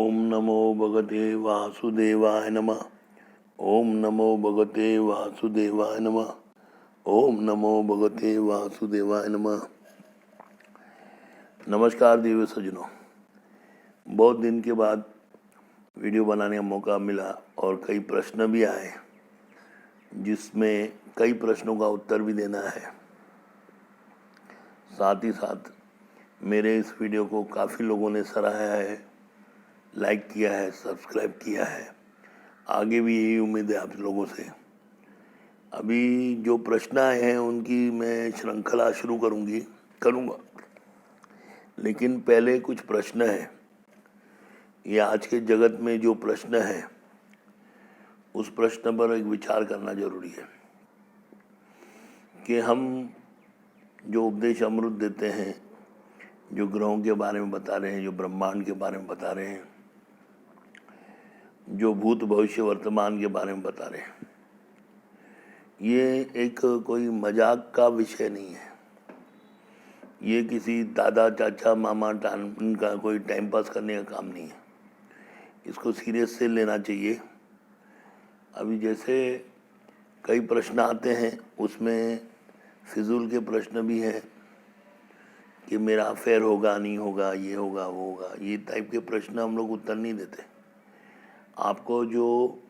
ओम नमो भगवते वासुदेवाय नमः। ओम नमो भगवते वासुदेवाय नमः। ओम नमो भगवते वासुदेवाय नमः। नमस्कार दिव्य सज्जनों, बहुत दिन के बाद वीडियो बनाने का मौका मिला और कई प्रश्न भी आए जिसमें कई प्रश्नों का उत्तर भी देना है। साथ ही साथ मेरे इस वीडियो को काफ़ी लोगों ने सराहा है, लाइक किया है, सब्सक्राइब किया है। आगे भी यही उम्मीद है आप लोगों से। अभी जो प्रश्न आए हैं उनकी मैं श्रृंखला शुरू करूँगा, लेकिन पहले कुछ प्रश्न हैं। ये आज के जगत में जो प्रश्न है उस प्रश्न पर एक विचार करना जरूरी है कि हम जो उपदेश अमृत देते हैं, जो ग्रहों के बारे में बता रहे हैं, जो ब्रह्मांड के बारे में बता रहे हैं, जो भूत भविष्य वर्तमान के बारे में बता रहे हैं, ये एक कोई मजाक का विषय नहीं है। ये किसी दादा चाचा मामा टान का कोई टाइम पास करने का काम नहीं है। इसको सीरियस से लेना चाहिए। अभी जैसे कई प्रश्न आते हैं, उसमें फिजूल के प्रश्न भी हैं कि मेरा अफेयर होगा नहीं होगा, ये होगा वो होगा, ये टाइप के प्रश्न हम लोग उत्तर नहीं देते। आपको जो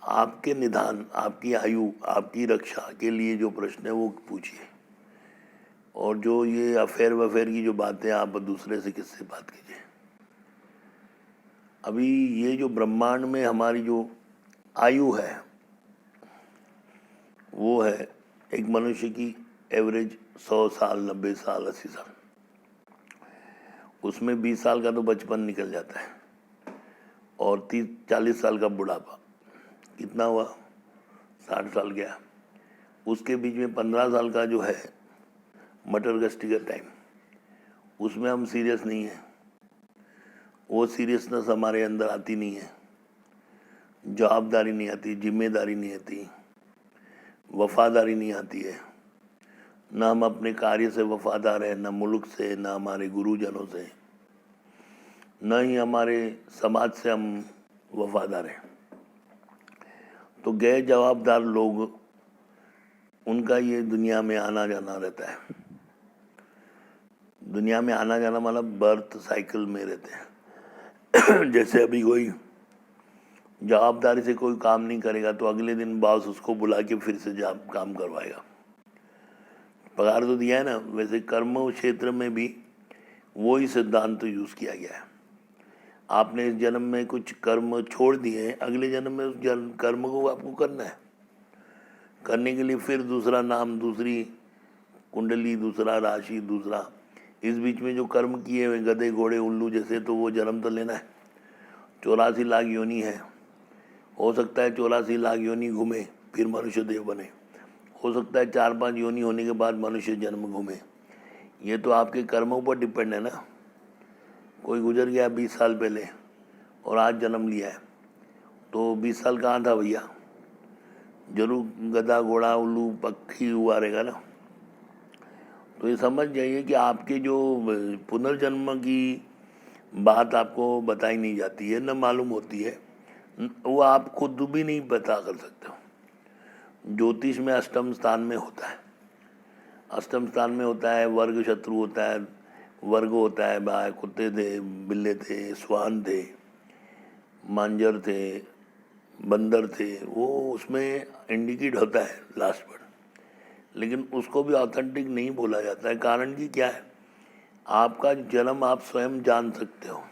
आपके निदान, आपकी आयु, आपकी रक्षा के लिए जो प्रश्न है वो पूछिए। और जो ये अफेयर वफेयर की जो बातें, आप दूसरे से किससे बात कीजिए। अभी ये जो ब्रह्मांड में हमारी जो आयु है वो है एक मनुष्य की एवरेज 100 साल, 90 साल, 80 साल। उसमें 20 साल का तो बचपन निकल जाता है और 30-40 साल का बुढ़ापा। कितना हुआ? 60 साल गया। उसके बीच में 15 साल का जो है मटर गश्ती का टाइम, उसमें हम सीरियस नहीं हैं। वो सीरियसनेस हमारे अंदर आती नहीं है, जवाबदारी नहीं आती, जिम्मेदारी नहीं आती, वफादारी नहीं आती है। ना हम अपने कार्य से वफादार हैं, ना मुल्क से, ना हमारे गुरुजनों से, न ही हमारे समाज से हम वफादार हैं। तो गैर जवाबदार लोग, उनका ये दुनिया में आना जाना रहता है। दुनिया में आना जाना मतलब बर्थ साइकिल में रहते हैं। जैसे अभी कोई जवाबदारी से कोई काम नहीं करेगा तो अगले दिन बॉस उसको बुला के फिर से काम करवाएगा। पगार तो दिया है ना। वैसे कर्म क्षेत्र में भी वही सिद्धांत यूज किया गया है। आपने इस जन्म में कुछ कर्म छोड़ दिए हैं, अगले जन्म में उस कर्म को आपको करना है। करने के लिए फिर दूसरा नाम, दूसरी कुंडली, दूसरा राशि, दूसरा, इस बीच में जो कर्म किए हुए गधे घोड़े उल्लू जैसे, तो वो जन्म तो लेना है। 84 लाख योनि है। हो सकता है 84 लाख योनि घूमे फिर मनुष्य देव बने। हो सकता है 4-5 योनि होने के बाद मनुष्य जन्म घूमे। ये तो आपके कर्मों पर डिपेंड है ना। कोई गुजर गया 20 साल पहले और आज जन्म लिया है, तो 20 साल कहाँ था भैया? जरूर गधा घोड़ा उल्लू पक्षी हुआ रहेगा ना। तो ये समझ जाइए कि आपके जो पुनर्जन्म की बात आपको बताई नहीं जाती है, न मालूम होती है, वो आप खुद भी नहीं पता कर सकते हो। ज्योतिष में अष्टम स्थान में होता है। अष्टम स्थान में होता है वर्ग शत्रु होता है, वर्ग होता है, भाई कुत्ते थे, बिल्ले थे, स्वान थे, मांजर थे, बंदर थे, वो उसमें इंडिकेट होता है लास्ट पर। लेकिन उसको भी ऑथेंटिक नहीं बोला जाता है। कारण कि क्या है? आपका जन्म आप स्वयं जान सकते हो।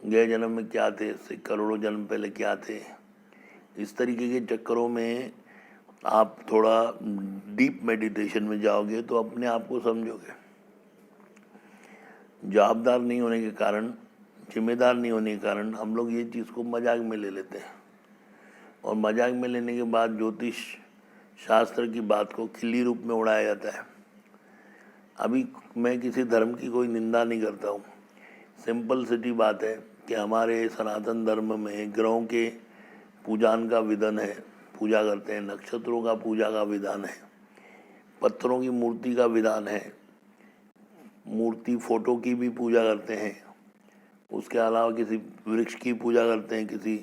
गए जन्म में क्या थे, इससे करोड़ों जन्म पहले क्या थे। इस तरीके के चक्करों में आप थोड़ा डीप मेडिटेशन में जाओगे तो अपने आप को समझोगे। जवाबदार नहीं होने के कारण, जिम्मेदार नहीं होने के कारण हम लोग ये चीज़ को मजाक में ले लेते हैं, और मजाक में लेने के बाद ज्योतिष शास्त्र की बात को खिल्ली रूप में उड़ाया जाता है। अभी मैं किसी धर्म की कोई निंदा नहीं करता हूँ। सिंपल सिटी बात है कि हमारे सनातन धर्म में ग्रहों के पूजन का विधान है, पूजा करते हैं। नक्षत्रों का पूजा का विधान है, पत्थरों की मूर्ति का विधान है, मूर्ति फोटो की भी पूजा करते हैं, उसके अलावा किसी वृक्ष की पूजा करते हैं, किसी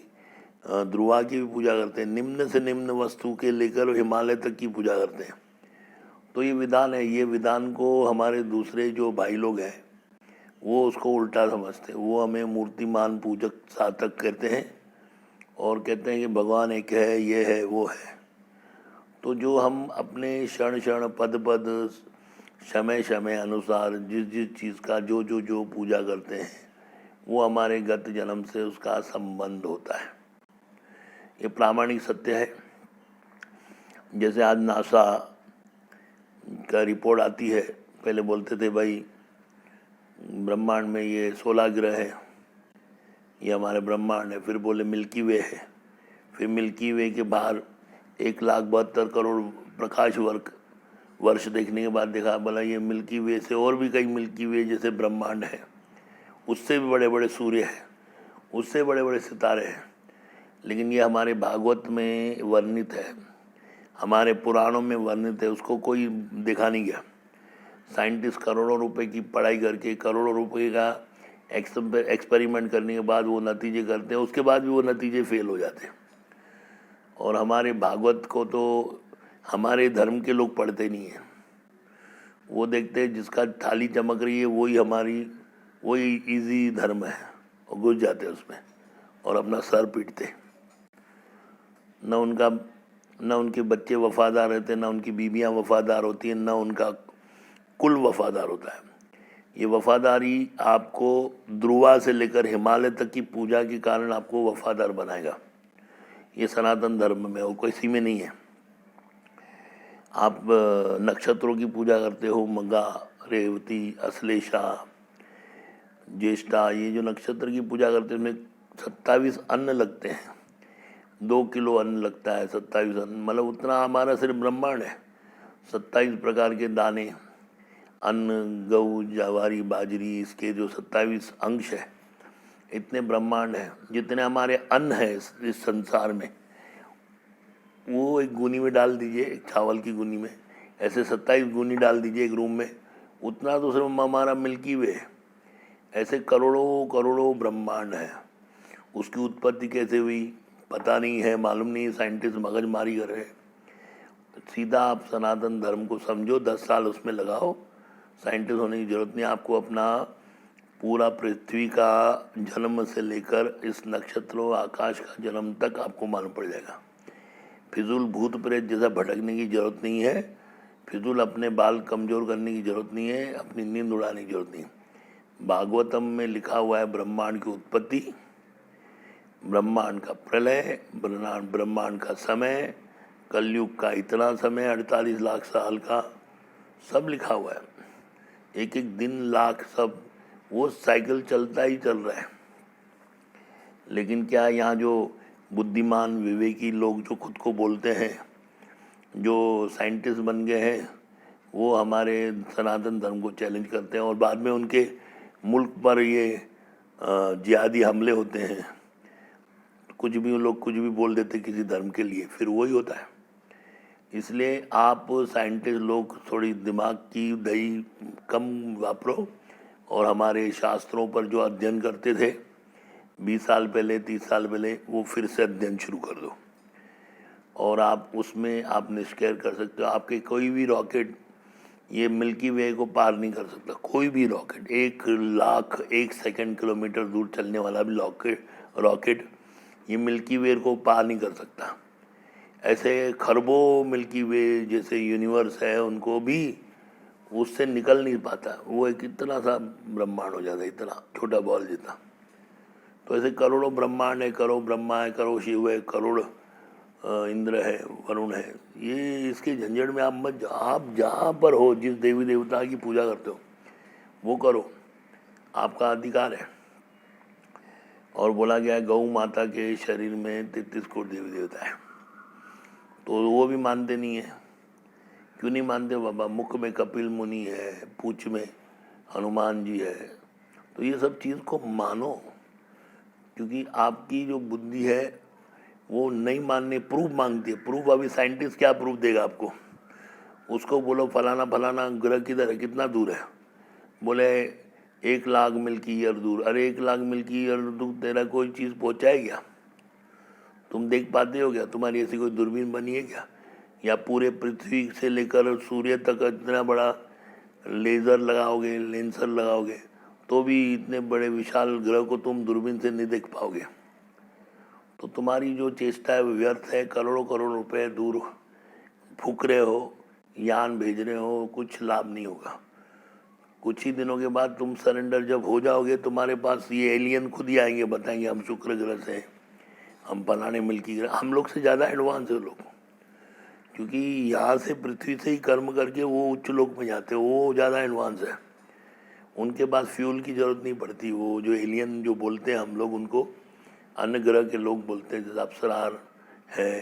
ध्रुवा की भी पूजा करते हैं, निम्न से निम्न वस्तु के लेकर हिमालय तक की पूजा करते हैं। तो ये विधान है। ये विधान को हमारे दूसरे जो भाई लोग हैं वो उसको उल्टा समझते हैं। वो हमें मूर्तिमान पूजक साधक कहते हैं और कहते हैं कि भगवान एक है, ये है, वो है। तो जो हम अपने क्षण क्षण पद पद समय समय अनुसार जिस जिस चीज़ का जो पूजा करते हैं वो हमारे गत जन्म से उसका संबंध होता है। ये प्रामाणिक सत्य है। जैसे आज नासा का रिपोर्ट आती है, पहले बोलते थे भाई ब्रह्मांड में ये 16 ग्रह है, ये हमारे ब्रह्मांड है। फिर बोले मिल्की वे है। फिर मिल्की वे के बाहर 1,72 करोड़ प्रकाश वर्ष देखने के बाद देखा, बोला ये मिल्की वे से और भी कई मिल्की वे जैसे ब्रह्मांड है, उससे भी बड़े बड़े सूर्य हैं, उससे बड़े बड़े सितारे हैं। लेकिन ये हमारे भागवत में वर्णित है, हमारे पुराणों में वर्णित है, उसको कोई देखा नहीं गया। साइंटिस्ट करोड़ों रुपए की पढ़ाई करके करोड़ों रुपए का एक्सपेरिमेंट करने के बाद वो नतीजे करते हैं, उसके बाद भी वो नतीजे फेल हो जाते हैं। और हमारे भागवत को तो हमारे धर्म के लोग पढ़ते नहीं हैं। वो देखते हैं जिसका थाली चमक रही है वही इजी धर्म है, और घुस जाते हैं उसमें और अपना सर पीटते। न उनके बच्चे वफादार रहते, न उनकी बीबियां वफादार होती हैं, न उनका कुल वफादार होता है। ये वफादारी आपको ध्रुवा से लेकर हिमालय तक की पूजा के कारण आपको वफादार बनाएगा। ये सनातन धर्म में और किसी में नहीं है। आप नक्षत्रों की पूजा करते हो, मगा, रेवती, अश्लेषा, ज्येष्ठा, ये जो नक्षत्र की पूजा करते हैं उसमें 27 अन्न लगते हैं। 2 किलो अन्न लगता है, 27 अन्न, मतलब उतना हमारा सिर्फ ब्रह्मांड है। 27 प्रकार के दाने, अन्न, गऊ, जवारी, बाजरी, इसके जो 27 अंश है, इतने ब्रह्मांड है। जितने हमारे अन्न है इस संसार में, वो एक गुनी में डाल दीजिए, एक चावल की गुनी में ऐसे 27 गुनी डाल दीजिए एक रूम में, उतना तो सिर्फ हमारा मिल्की वे है। ऐसे करोड़ों करोड़ों ब्रह्मांड है। उसकी उत्पत्ति कैसे हुई पता नहीं है, मालूम नहीं है, साइंटिस्ट मगजमारी कर रहे हैं। सीधा आप सनातन धर्म को समझो, 10 साल उसमें लगाओ, साइंटिस्ट होने की जरूरत नहीं। आपको अपना पूरा पृथ्वी का जन्म से लेकर इस नक्षत्रों आकाश का जन्म तक आपको मालूम पड़ जाएगा। फिजूल भूत प्रेत जैसा भटकने की जरूरत नहीं है, फिजूल अपने बाल कमजोर करने की जरूरत नहीं है, अपनी नींद उड़ाने की जरूरत नहीं है। भागवतम में लिखा हुआ है ब्रह्मांड की उत्पत्ति, ब्रह्मांड का प्रलय, ब्रह्मांड का समय, कलयुग का इतना समय 48 लाख साल का, सब लिखा हुआ है। एक एक दिन लाख, सब वो साइकिल चलता ही चल रहा है। लेकिन क्या यहाँ जो बुद्धिमान विवेकी लोग जो खुद को बोलते हैं, जो साइंटिस्ट बन गए हैं, वो हमारे सनातन धर्म को चैलेंज करते हैं और बाद में उनके मुल्क पर ये जिहादी हमले होते हैं। कुछ भी लोग कुछ भी बोल देते किसी धर्म के लिए, फिर वही होता है। इसलिए आप साइंटिस्ट लोग थोड़ी दिमाग की दही कम वापरो और हमारे शास्त्रों पर जो अध्ययन करते थे 20 साल पहले, 30 साल पहले, वो फिर से अध्ययन शुरू कर दो और आप उसमें आप निष्कर्ष कर सकते हो। आपके कोई भी रॉकेट ये मिल्की वे को पार नहीं कर सकता। कोई भी रॉकेट 1 सेकंड किलोमीटर दूर चलने वाला भी रॉकेट ये मिल्की वे को पार नहीं कर सकता। ऐसे खरबों मिल्की वे जैसे यूनिवर्स है, उनको भी उससे निकल नहीं पाता। वो एक इतना सा ब्रह्मांड हो जाता है, इतना छोटा बॉल जितना। तो ऐसे करोड़ों ब्रह्मांड है, करोड़ ब्रह्मा है, करोड़ शिव है, करोड़ इंद्र है, वरुण है। ये इसके झंझट में आप मत जाओ। आप जहाँ पर हो, जिस देवी देवता की पूजा करते हो वो करो, आपका अधिकार है। और बोला गया है गौ माता के शरीर में 33 कोटि देवी देवता है, तो वो भी मानते नहीं है। क्यों नहीं मानते बाबा? मुख में कपिल मुनि है, पूछ में हनुमान जी है। तो ये सब चीज़ को मानो, क्योंकि आपकी जो बुद्धि है वो नहीं मानने, प्रूफ मांगती है। प्रूफ अभी साइंटिस्ट क्या प्रूफ देगा आपको? उसको बोलो फलाना फलाना ग्रह किधर है, कितना दूर है, बोले 1 लाख मिल्की ईयर दूर। अरे 1 लाख मिल्की ईयर दूर तेरा कोई चीज़ पहुँचाए क्या? तुम देख पाते हो क्या? तुम्हारी ऐसी कोई दूरबीन बनी है क्या? या पूरे पृथ्वी से लेकर सूर्य तक इतना बड़ा लेज़र लगाओगे, लेंसर लगाओगे, तो भी इतने बड़े विशाल ग्रह को तुम दूरबीन से नहीं देख पाओगे। तो तुम्हारी जो चेष्टा है वो व्यर्थ है। करोड़ों करोड़ रुपए दूर फूक रहे हो, यान भेज रहे हो, कुछ लाभ नहीं होगा। कुछ ही दिनों के बाद तुम सरेंडर जब हो जाओगे, तुम्हारे पास ये एलियन खुद ही आएंगे, बताएंगे हम शुक्र ग्रह से, हम फलाने मिल्की ग्रह। हम लोग से ज़्यादा एडवांस है लोग, क्योंकि यहाँ से पृथ्वी से ही कर्म करके वो उच्च लोक में जाते हैं, वो ज़्यादा एडवांस है। उनके पास फ्यूल की ज़रूरत नहीं पड़ती। वो जो एलियन जो बोलते हैं हम लोग उनको अन्य ग्रह के लोग बोलते हैं, जैसे अप्सरार है,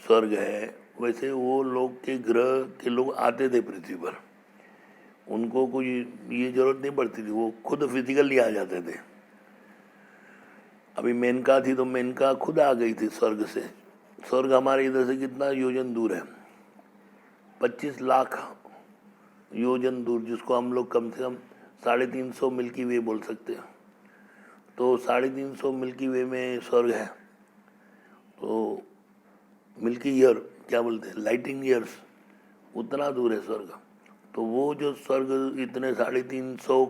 स्वर्ग है, वैसे वो लोग के ग्रह के लोग आते थे पृथ्वी पर। उनको कोई ये जरूरत नहीं पड़ती थी, वो खुद फिजिकली आ जाते थे। अभी मेनका थी तो मेनका खुद आ गई थी स्वर्ग से। स्वर्ग हमारे इधर से कितना योजन दूर है? 25 लाख योजन दूर, जिसको हम लोग कम से कम 350 मिल्की वे बोल सकते हैं। तो 350 मिल्की वे में स्वर्ग है। तो मिल्की ईयर क्या बोलते हैं, लाइटिंग ईयर्स, उतना दूर है स्वर्ग। तो वो जो स्वर्ग इतने 350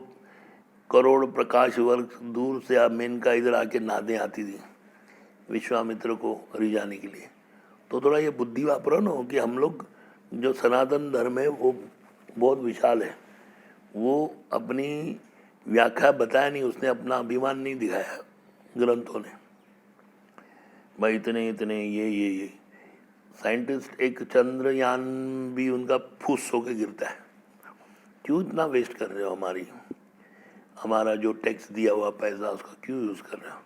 करोड़ प्रकाश वर्ष दूर से मेनका इधर आके नादें आती थी विश्वामित्र को रिझाने के लिए। तो थोड़ा ये बुद्धि वापरो ना कि हम लोग जो सनातन धर्म है वो बहुत विशाल है। वो अपनी व्याख्या बताया नहीं, उसने अपना अभिमान नहीं दिखाया ग्रंथों ने, भाई इतने इतने ये साइंटिस्ट एक चंद्रयान भी उनका फूस होके गिरता है। क्यों इतना वेस्ट कर रहे हो? हमारा जो टैक्स दिया हुआ पैसा उसका क्यों यूज़ कर रहे हो?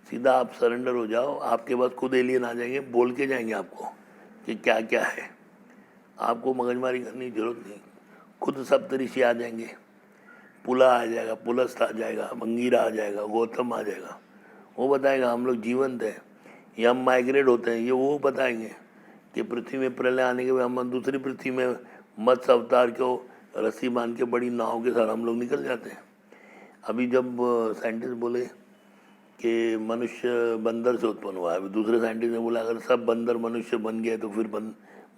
सीधा आप सरेंडर हो जाओ, आपके पास खुद एलियन आ जाएंगे, बोल के जाएंगे आपको कि क्या क्या है। आपको मगजमारी करने की जरूरत नहीं, खुद सप्तऋषि आ जाएंगे, पुला आ जाएगा, पुलस्त आ जाएगा, मंगीरा आ जाएगा, गौतम आ जाएगा। वो बताएगा हम लोग जीवंत है या हम माइग्रेट होते हैं, ये वो बताएंगे कि पृथ्वी में प्रलय आने के बाद हम दूसरी पृथ्वी में मत्स्य अवतार को रस्सी बांध के बड़ी नाव के साथ हम लोग निकल जाते हैं। अभी जब साइंटिस्ट बोले कि मनुष्य बंदर से उत्पन्न हुआ है, अभी दूसरे साइंटिस्ट ने बोला अगर सब बंदर मनुष्य बन गए तो फिर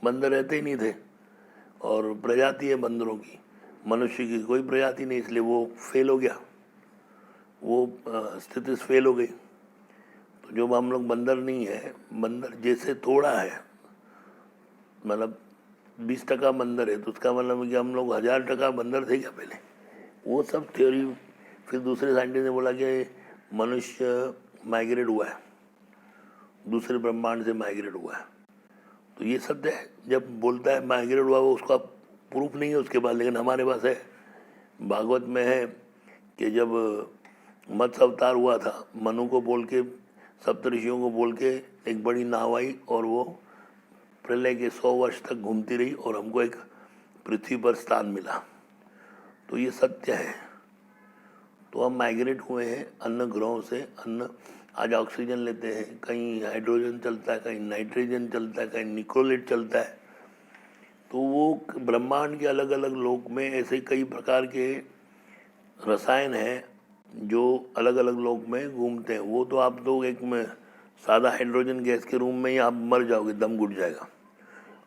बंदर रहते ही नहीं थे। और प्रजाति है बंदरों की, मनुष्य की कोई प्रजाति नहीं, इसलिए वो फेल हो गया, वो स्थिति फेल हो गई। तो जो हम लोग बंदर नहीं है, बंदर जैसे थोड़ा है, मतलब 20% बंदर है, तो उसका मतलब कि हम लोग 1000% बंदर थे क्या पहले? वो सब थ्योरी। फिर दूसरे साइंटिस्ट ने बोला कि मनुष्य माइग्रेट हुआ है, दूसरे ब्रह्मांड से माइग्रेट हुआ है। तो ये सत्य है, जब बोलता है माइग्रेट हुआ, वो उसका प्रूफ नहीं है उसके बाद, लेकिन हमारे पास है। भागवत में है कि जब मत्स्य अवतार हुआ था, मनु को बोल के, सप्तऋषियों को बोल के एक बड़ी नाव आई और वो प्रलय के 100 वर्ष तक घूमती रही और हमको एक पृथ्वी पर स्थान मिला। तो ये सत्य है। तो हम माइग्रेट हुए हैं अन्य ग्रहों से। अन्य आज ऑक्सीजन लेते हैं, कहीं हाइड्रोजन चलता है, कहीं नाइट्रोजन चलता है, कहीं निकोलेट चलता है। तो वो ब्रह्मांड के अलग अलग लोक में ऐसे कई प्रकार के रसायन हैं जो अलग अलग लोक में घूमते हैं। वो तो आप लोग एक में सादा हाइड्रोजन गैस के रूम में ही आप मर जाओगे, दम घुट जाएगा।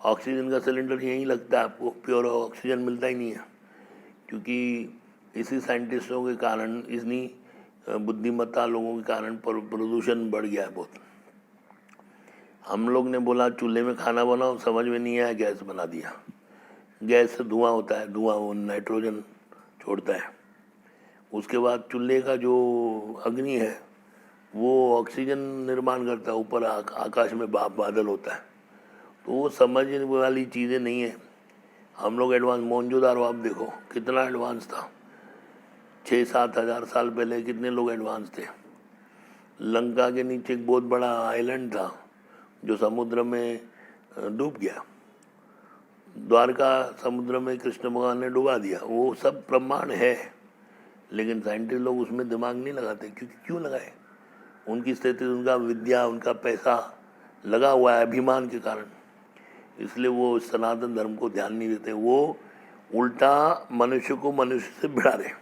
ऑक्सीजन का सिलेंडर यहीं लगता है, आपको प्योर ऑक्सीजन मिलता ही नहीं है। क्योंकि इसी साइंटिस्टों के कारण, इतनी बुद्धिमत्ता लोगों के कारण प्रदूषण बढ़ गया है बहुत। हम लोग ने बोला चूल्हे में खाना बनाओ, समझ में नहीं आया, गैस बना दिया। गैस से धुआं होता है, धुआं वो नाइट्रोजन छोड़ता है। उसके बाद चूल्हे का जो अग्नि है वो ऑक्सीजन निर्माण करता है, ऊपर आकाश में बादल होता है। तो वो समझने वाली चीज़ें नहीं है। हम लोग एडवांस, मोहनजोदारो आप देखो कितना एडवांस था। 6-7 हज़ार साल पहले कितने लोग एडवांस थे। लंका के नीचे एक बहुत बड़ा आइलैंड था जो समुद्र में डूब गया। द्वारका समुद्र में कृष्ण भगवान ने डुबा दिया। वो सब प्रमाण है, लेकिन साइंटिस्ट लोग उसमें दिमाग नहीं लगाते। क्योंकि क्यों लगाए? उनकी स्थिति, उनका विद्या, उनका पैसा लगा हुआ है अभिमान के कारण, इसलिए वो सनातन धर्म को ध्यान नहीं देते। वो उल्टा मनुष्य को मनुष्य से भिड़ा रहे।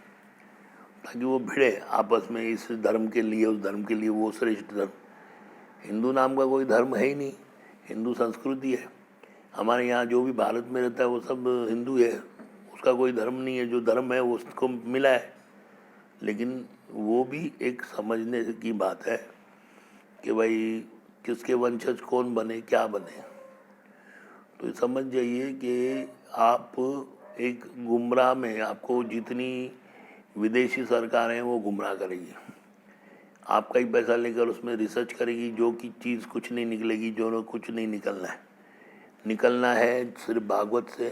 ताकि वो भिड़े आपस में, इस धर्म के लिए उस धर्म के लिए, वो श्रेष्ठ धर्म। हिंदू नाम का कोई धर्म है ही नहीं, हिंदू संस्कृति है। हमारे यहाँ जो भी भारत में रहता है वो सब हिंदू है, उसका कोई धर्म नहीं है। जो धर्म है वो उसको मिला है। लेकिन वो भी एक समझने की बात है कि भाई किसके वंशज कौन बने, क्या बने। तो समझ जाइए कि आप एक गुमराह में, आपको जितनी विदेशी सरकारें वो गुमराह करेगी, आपका ही पैसा लेकर उसमें रिसर्च करेगी, जो कि चीज़ कुछ नहीं निकलेगी, जो कुछ नहीं निकलना है सिर्फ भागवत से।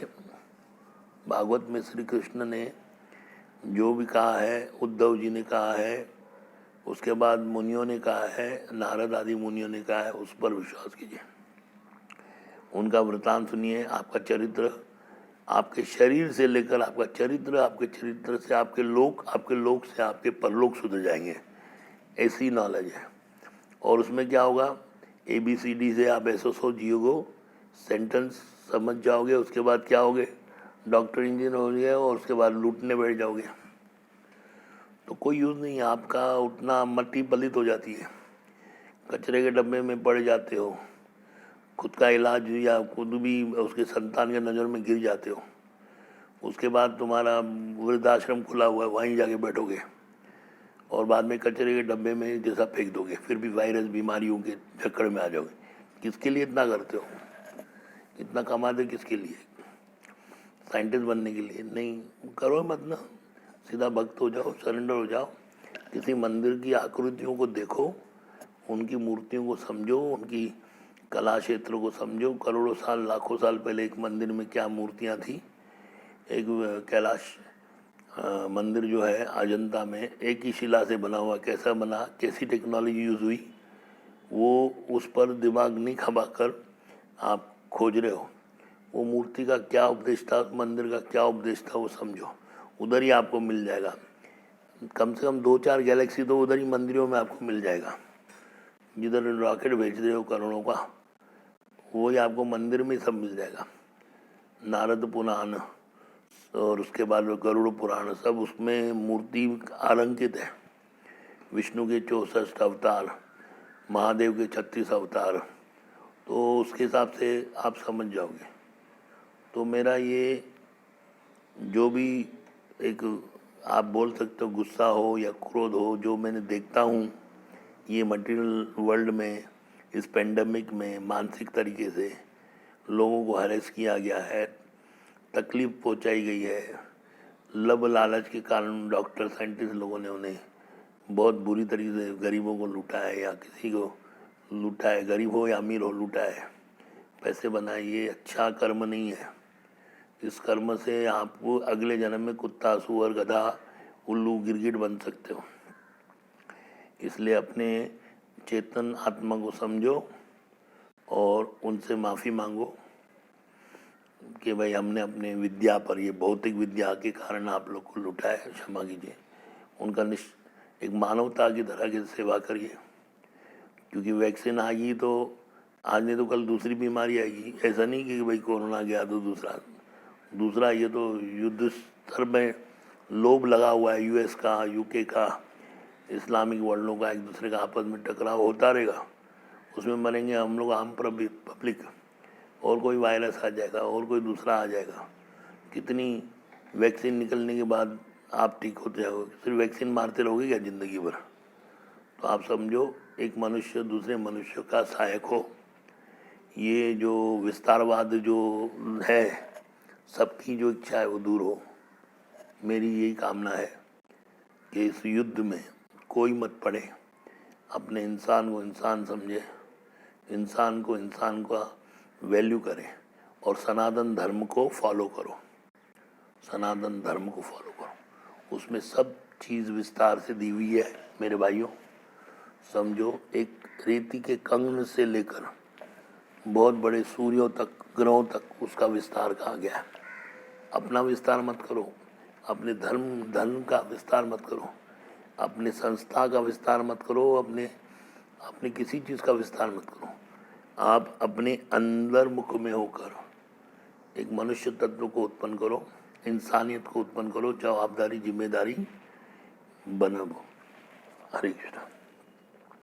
भागवत में श्री कृष्ण ने जो भी कहा है, उद्धव जी ने कहा है, उसके बाद मुनियों ने कहा है, नारद आदि मुनियों ने कहा है, उस पर विश्वास कीजिए। उनका वृतांत सुनिए। आपका चरित्र, आपके शरीर से लेकर आपका चरित्र, आपके चरित्र से आपके लोक से आपके परलोक सुधर जाएंगे, ऐसी नॉलेज है। और उसमें क्या होगा, ABCD से आप ऐसा जियोगे, सेंटेंस समझ जाओगे। उसके बाद क्या होगे, डॉक्टर इंजीनियर हो गए, और उसके बाद लूटने बैठ जाओगे तो कोई यूज़ नहीं है आपका। उतना मट्टी पलित हो जाती है, कचरे के डब्बे में पड़ जाते हो, खुद का इलाज या खुद भी उसके संतान के नज़र में गिर जाते हो। उसके बाद तुम्हारा वृद्धाश्रम खुला हुआ है, वहीं जाके बैठोगे और बाद में कचरे के डब्बे में जैसा फेंक दोगे, फिर भी वायरस बीमारियों के चक्कर में आ जाओगे। किसके लिए इतना करते हो? इतना कमाते किसके लिए? साइंटिस्ट बनने के लिए? नहीं, करो मत ना, सीधा भक्त हो जाओ, सरेंडर हो जाओ। किसी मंदिर की आकृतियों को देखो, उनकी मूर्तियों को समझो, उनकी कला क्षेत्र को समझो। करोड़ों साल, लाखों साल पहले एक मंदिर में क्या मूर्तियाँ थी। एक कैलाश मंदिर जो है अजंता में, एक ही शिला से बना हुआ, कैसा बना, कैसी टेक्नोलॉजी यूज़ हुई, वो उस पर दिमाग नहीं खपा कर आप खोज रहे हो। वो मूर्ति का क्या उपदेश था, मंदिर का क्या उपदेश था, वो समझो, उधर ही आपको मिल जाएगा। कम से कम 2-4 गैलेक्सी तो उधर ही मंदिरों में आपको मिल जाएगा। जिधर रॉकेट भेज रहे हो करोड़ों का, वही आपको मंदिर में सब मिल जाएगा। नारद पुराण और उसके बाद गरुड़ पुराण, सब उसमें मूर्ति अलंकित है। विष्णु के 64 अवतार, महादेव के 36 अवतार, तो उसके हिसाब से आप समझ जाओगे। तो मेरा ये जो भी एक आप बोल सकते हो गुस्सा हो या क्रोध हो, जो मैंने देखता हूँ ये मटेरियल वर्ल्ड में, इस पेंडेमिक में मानसिक तरीके से लोगों को हैरेस किया गया है, तकलीफ पहुंचाई गई है। लब लालच के कारण डॉक्टर साइंटिस्ट लोगों ने उन्हें बहुत बुरी तरीके से, गरीबों को लूटा है या किसी को लूटा है, गरीब हो या अमीर हो, लूटा है, पैसे बनाए। ये अच्छा कर्म नहीं है। इस कर्म से आप अगले जन्म में कुत्ता, सुअर, गधा, उल्लू, गिरगिट बन सकते हो। इसलिए अपने चेतन आत्मा को समझो और उनसे माफ़ी मांगो कि भाई हमने अपने विद्या पर, ये भौतिक विद्या के कारण आप लोग को लुटा है, क्षमा कीजिए। उनका एक मानवता की तरह की सेवा करिए, क्योंकि वैक्सीन आ गई तो आज नहीं तो कल दूसरी बीमारी आएगी। ऐसा नहीं कि भाई कोरोना गया तो दूसरा ये तो युद्ध स्तर में लोभ लगा हुआ है। US का, UK का, इस्लामिक वर्ल्डों का एक दूसरे का आपस में टकराव होता रहेगा, उसमें मरेंगे हम लोग, आम पब्लिक। और कोई वायरस आ जाएगा और कोई दूसरा आ जाएगा। कितनी वैक्सीन निकलने के बाद आप ठीक होते जाओगे? सिर्फ वैक्सीन मारते रहोगे क्या ज़िंदगी भर? तो आप समझो, एक मनुष्य दूसरे मनुष्य का सहायक हो। ये जो विस्तारवाद जो है, सबकी जो इच्छा है वो दूर हो। मेरी यही कामना है कि इस युद्ध में कोई मत पड़े, अपने इंसान को इंसान समझे, इंसान को इंसान का वैल्यू करें और सनातन धर्म को फॉलो करो। सनातन धर्म को फॉलो करो, उसमें सब चीज़ विस्तार से दी हुई है मेरे भाइयों। समझो, एक रेती के कंगन से लेकर बहुत बड़े सूर्यों तक, ग्रहों तक उसका विस्तार कहा गया है। अपना विस्तार मत करो, अपने धर्म का विस्तार मत करो, अपने संस्था का विस्तार मत करो, अपने किसी चीज़ का विस्तार मत करो। आप अपने अंदर मुख में होकर एक मनुष्य तत्व को उत्पन्न करो, इंसानियत को उत्पन्न करो, जवाबदारी, जिम्मेदारी, बना वो। हरे कृष्ण।